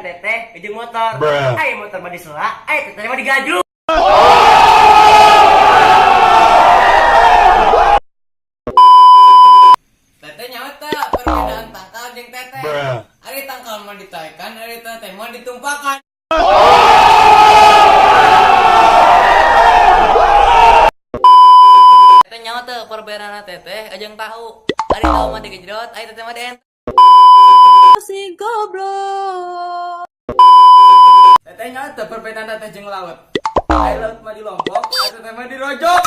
teteh jeung motor. Ai motor mah disela, ai teteh mah digajluk. Teteh nyawa teh perbedaan tangkal jeung teteh. Ari tangkal mah ditaekan, ari teteh mah ditumpakan. Teteh nyawa teh perbedaan teteh jeung tahu. Ari tahu mah digejrot, ari teteh mah dienteng. Si goblok. Teteh nyawa teh perbedaan teteh jeung laut. Ari laut mah di Lombok, ari teteh mah di Rojok.